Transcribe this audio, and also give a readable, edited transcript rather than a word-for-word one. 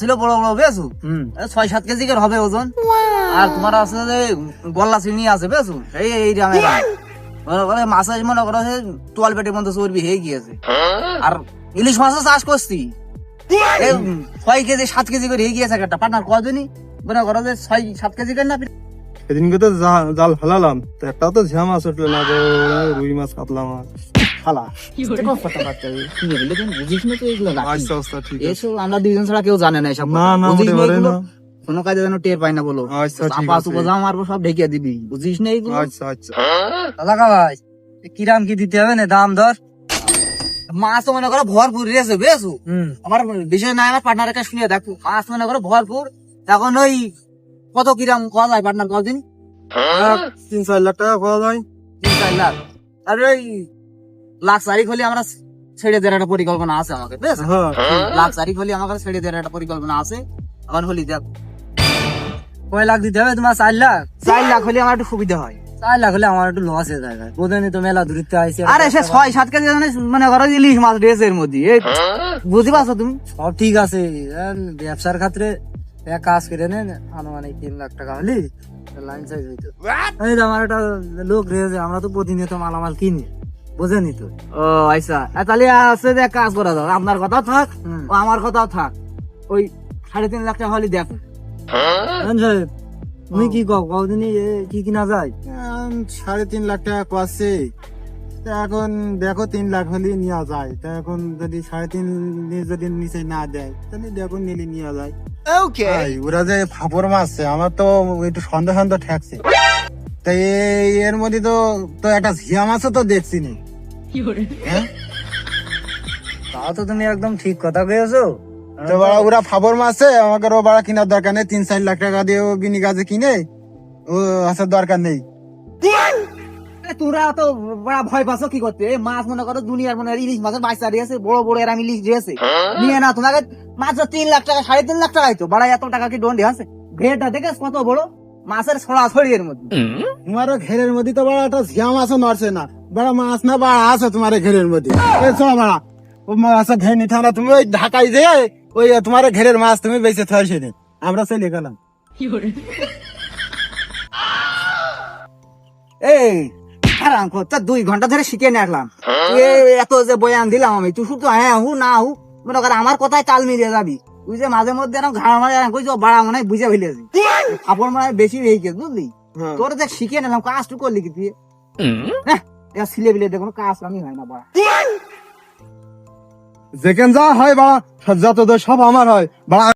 ছিল বড় বড় বেসু 6-7 কেজি করে হবে ওজন। আর তোমার আছে যে গল্লা চিনি আছে বেসু এই মাছ মনে করো তোয়াল পেটের মধ্যে চর্বি হয়ে গিয়েছে। আর ইলিশ মাছও চাষ করছি 6 কেজি 7 কেজি করে হয়ে গিয়েছে একটা পার্টনার কদিনই মনে করো যে 6-7 কেজি করে না। সেদিনকে তো জাল ফেলালাম, তো একটাও তো ঝিয়া মাছ উঠলো না, রুই মাছ কাতলা মাছ খালা বুঝিস না তো এগুলো আচ্ছা আচ্ছা ঠিক আছে। এসব আমরা দুইজন ছাড়া কেউ জানে না এসব না না হতে পারে না। কোনো কাজে যেন টের পাই না বলো। আচ্ছা ঠিক আপা আছে। তুপা জামা মারবো সব ঢেকে দিবি, বুঝিস না এইগুলো। আচ্ছা আচ্ছা দাদা ভাই কিরাম কি দিতে হবে না দাম ধর। মাছ মনে করো ভরপুর রেছে বেসু আমার বিষয় নাই, আমার পার্টনারের কাছে শুনিয়ে দেখো মাছ মনে করো ভরপুর। এখন ওই কত কিরাম করা যায় পার্টনার কদিন? 3-4 লাখ টাকা পাওয়া যায়। 3-4 লাখ। আর ওই লাখ 4 হলে আমরা ছেড়ে দেওয়ার একটা পরিকল্পনা আছে আমাকে, বেশ হ্যাঁ লাখ 4 হলে আমাকে ছেড়ে দেওয়ার একটা পরিকল্পনা আছে আমার। হলি দেখ কয় লাখ দিতে হবে তোমার? 4 লাখ। 4 লাখ হলে আমার একটু সুবিধা হয়। 4 লাখ হলে আমার একটু লস হয়ে যায়, বোঝেনি তো মেলা দূরত্বে আইছে। আরে সে 6-7 কেজি মনে করো ইলিশ মাছ ড্রেসের মধ্যে বুঝতে পারছো তুমি? সব ঠিক আছে, ব্যবসার ক্ষেত্রে এক কাজ করে নেন আনুমানিক 3 লাখ টাকা হলে লাইন সাইজ হইতো। এই আমার একটা লোক রয়েছে, আমরা তো প্রতিনিয়ত মালামাল কিনি, বুঝেনি তো? ও আচ্ছা, তাহলে আছে যে কাজ করা যাবে, আপনার কথা থাক ও আমার কথাও থাক, ওই 3.5 লাখ টাকা হলে দেখো। তুমি কি কদিনই কি কিনা যায়? 3.5 লাখ টাকা পাচ্ছে, এখন দেখো 3 লাখ হলে নেওয়া যায়। তা এখন যদি 3.5 যদি নিচে না দেয় তাহলে দেখো নিলে নেওয়া যায়। ওরা যে ফাপড় মারছে আমার তো একটু সন্দেহ সন্দেহ ঠেকছে। তাই এর মধ্যে তো তো একটা ঝিয়া মাছও তো দেখছি নি। হ্যাঁ তাও তো তুমি একদম ঠিক কথা কয়েছো। তো বাড়া ওরা ফাপড় মারছে, আমাকে ও বাড়া কেনার দরকার নেই। 3-4 লাখ টাকা দিয়ে ও বিনি গাছে কিনে ও আসার দরকার নেই। তোরা তো বড় ভয় পাচ্ছ কি করতে? মাছ মনে করো দুনিয়ার মনে ইলিশ মাছের বাচ্চা দিয়েছে, বড় বড় এরা ইলিশ দিয়েছে নিয়ে না তোমাকে মাত্র 3 লাখ টাকা 3.5 লাখ টাকাই তো বাড়া। এত টাকা কি ডন্ডি আছে? ঘেরটা দেখে কত বড় মাছের ছড়াছড়ি এর মধ্যে। তোমার ঘেরের মধ্যে তো বড় একটা ঝিয়া মাছও নড়ছে না, বড় মাছ না বাড়া আছে তোমার ঘেরের মধ্যে। বাড়া ও মাছ ঘের নিতে না, তুমি ওই ঢাকায় যে ওই তোমার ঘেরের মাছ তুমি বেঁচে থাই সেদিন আমরা চলে গেলাম। এই আরাম কর, 2 ঘন্টা ধরে শিখে নিলাম, এত যে বয়ান দিলাম আমি, তুই শুধু হ্যাঁ হু না হু মনে কর আমার কথায় তাল মিলিয়ে যাবি। তুই যে মাঝে মধ্যে এরকম ঘাড় মারে কইছ বাড়া মনে হয় বুঝে ফেলেছি, আপন মনে হয় বেশি হয়ে গেছে বুঝলি। তোর দেখ শিখে নিলাম, কাজটু করলি কি তুই? হ্যাঁ ছিলে বিলে দেখো কাজ আমি হয় না বাড়া। যেখান যা হয় বাড়া যত সব আমার হয় বাড়া।